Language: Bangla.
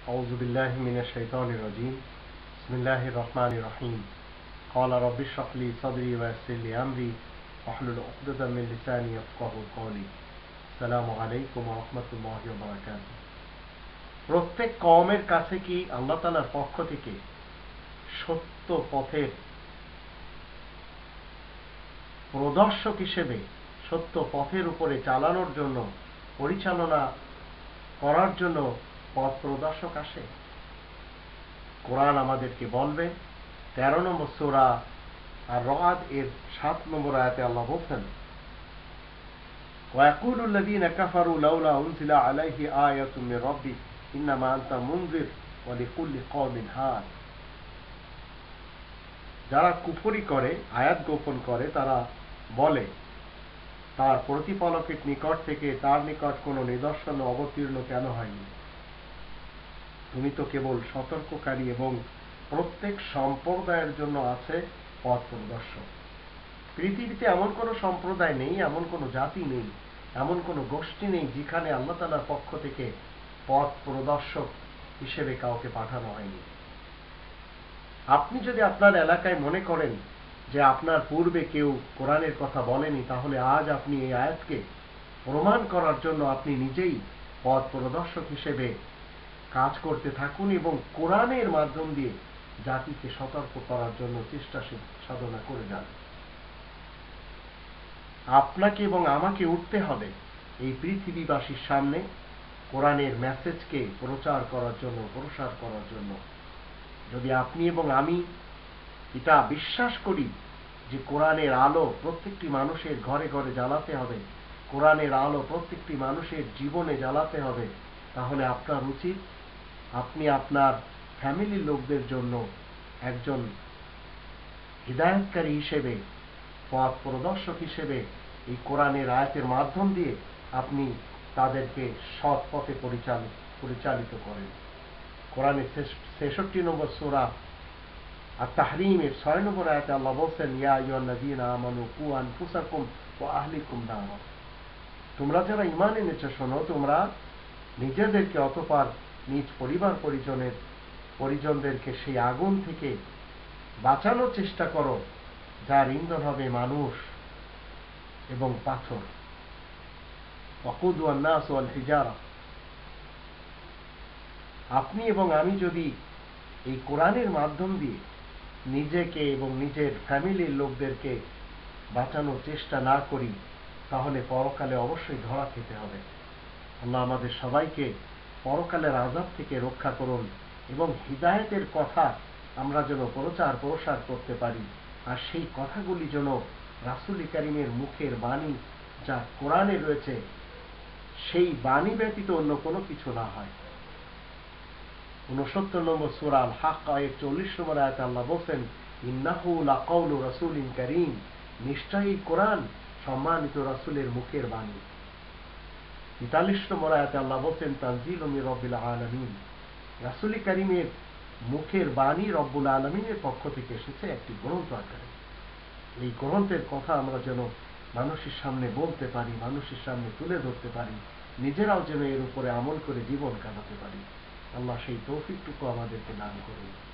أعوذ بالله من الشيطان الرجيم بسم الله الرحمن الرحيم قال رب اشرح لي صدري ويسر لي أمري واحلل عقدة من لساني يفقهوا قولي السلام عليكم ورحمة الله وبركاته প্রত্যেক কওমের কাছে কি আল্লাহ তাআলার পক্ষ থেকে সত্য পথের প্রদর্শক হিসেবে সত্য পথের উপরে চালানোর জন্য পরিচালনা করার জন্য পথ প্রদর্শক আসে? কোরআন আমাদেরকে বলবে 13 নম্বর সূরা আর-রাদ এর 7 নম্বর আয়াতে আল্লাহ বলেন وَيَقُولُ الَّذِينَ كَفَرُوا لَوْلَا أُنْزِلَ عَلَيْهِ آيَةٌ مِّن رَّبِّهِ إِنَّمَا أَنْتَ مُنذِرٌ وَلِكُلِّ قَوْمٍ هَادٍ যারা কুফরি করে, আয়াত গোপন করে, তারা বলে তার প্রতিপালকের নিকট থেকে তার নিকট কোনো নিদর্শন অবতীর্ণ কেন হয়নি? তুমি তো কেবল সতর্ককারী এবং প্রত্যেক সম্প্রদায়ের জন্য আছে পথ প্রদর্শক। পৃথিবীতে এমন কোনো সম্প্রদায় নেই, এমন কোনো জাতি নেই, এমন কোনো গোষ্ঠী নেই যেখানে আল্লাহ তাআলার পক্ষ থেকে পথ প্রদর্শক হিসেবে কাউকে পাঠানো হয়নি। আপনি যদি আপনার এলাকায় মনে করেন যে আপনার পূর্বে কেউ কোরআনের কথা বলেনি, তাহলে আজ আপনি এই আয়াতকে প্রমাণ করার জন্য আপনি নিজেই পথ প্রদর্শক হিসেবে কাজ করতে থাকুন এবং কোরআনের মাধ্যম দিয়ে জাতিকে সতর্ক করার জন্য চেষ্টা সাধনা করে যান। আপনাকে এবং আমাকে উঠতে হবে এই পৃথিবীবাসীর সামনে কোরআনের মেসেজকে প্রচার করার জন্য, প্রসার করার জন্য। যদি আপনি এবং আমি এটা বিশ্বাস করি যে কোরআনের আলো প্রত্যেকটি মানুষের ঘরে ঘরে জ্বালাতে হবে, কোরআনের আলো প্রত্যেকটি মানুষের জীবনে জ্বালাতে হবে, তাহলে আপনার উচিত আপনি আপনার ফ্যামিলির লোকদের জন্য একজন হিদায়াতকারী হিসেবে, পথ প্রদর্শক হিসেবে এই কোরআনের আয়াতের মাধ্যম দিয়ে আপনি তাদেরকে সৎ পথে পরিচালিত করেন। কোরআনের 66 নম্বর সূরা আর-তাহরীমের 6 নম্বর আয়াতে আল্লাহ বলেন, ইয়া আইয়ুহাল্লাযীনা আমানু কু আনফুসাকুম ওয়া আহলিকুম নারা। তোমরা যারা ঈমান এনেছো, শোনো, তোমরা নিজেদেরকে অতঃপর নিজ পরিবার পরিজনদেরকে সেই আগুন থেকে বাঁচানোর চেষ্টা করো যার ইন্ধন হবে মানুষ এবং পাথর। ওয়াকুদুহান নাস ওয়াল হিজারা। আপনি এবং আমি যদি এই কোরআনের মাধ্যম দিয়ে নিজেকে এবং নিজের ফ্যামিলির লোকদেরকে বাঁচানোর চেষ্টা না করি, তাহলে পরকালে অবশ্যই ধরা খেতে হবে। আল্লাহ আমাদের সবাইকে পরকালের আযাব থেকে রক্ষা করুন এবং হিদায়াতের কথা আমরা যেন প্রসার করতে পারি, আর সেই কথাগুলি যেন রাসূল কারীমের মুখের বাণী যা কোরআনে রয়েছে সেই বাণী ব্যতীত অন্য কোনো কিছু না হয়। 69 নম্বর সূরা আল-হক এর 40 নম্বর আয়াতে আল্লাহ বলেন, ইন্নাহু লাকাউলু রাসূলিন কারীম। নিশ্চয়ই কোরআন সম্মানিত রাসূলের মুখের বাণী। 43 নম্বর আয়াতে আল্লাহ বলেন, তানজিলুম মির রাব্বিল আলামিন। রাসূল কারীমের মুখের বাণী রব্বুল আলামিনের পক্ষ থেকে এসেছে একটি গ্রন্থ আকারে। এই গ্রন্থের কথা আমরা যেন মানুষের সামনে বলতে পারি, মানুষের সামনে তুলে ধরতে পারি, নিজেরাও যেন এর উপরে আমল করে জীবন কাটাতে পারি। আল্লাহ সেই তৌফিকটুকু আমাদেরকে দান করুন।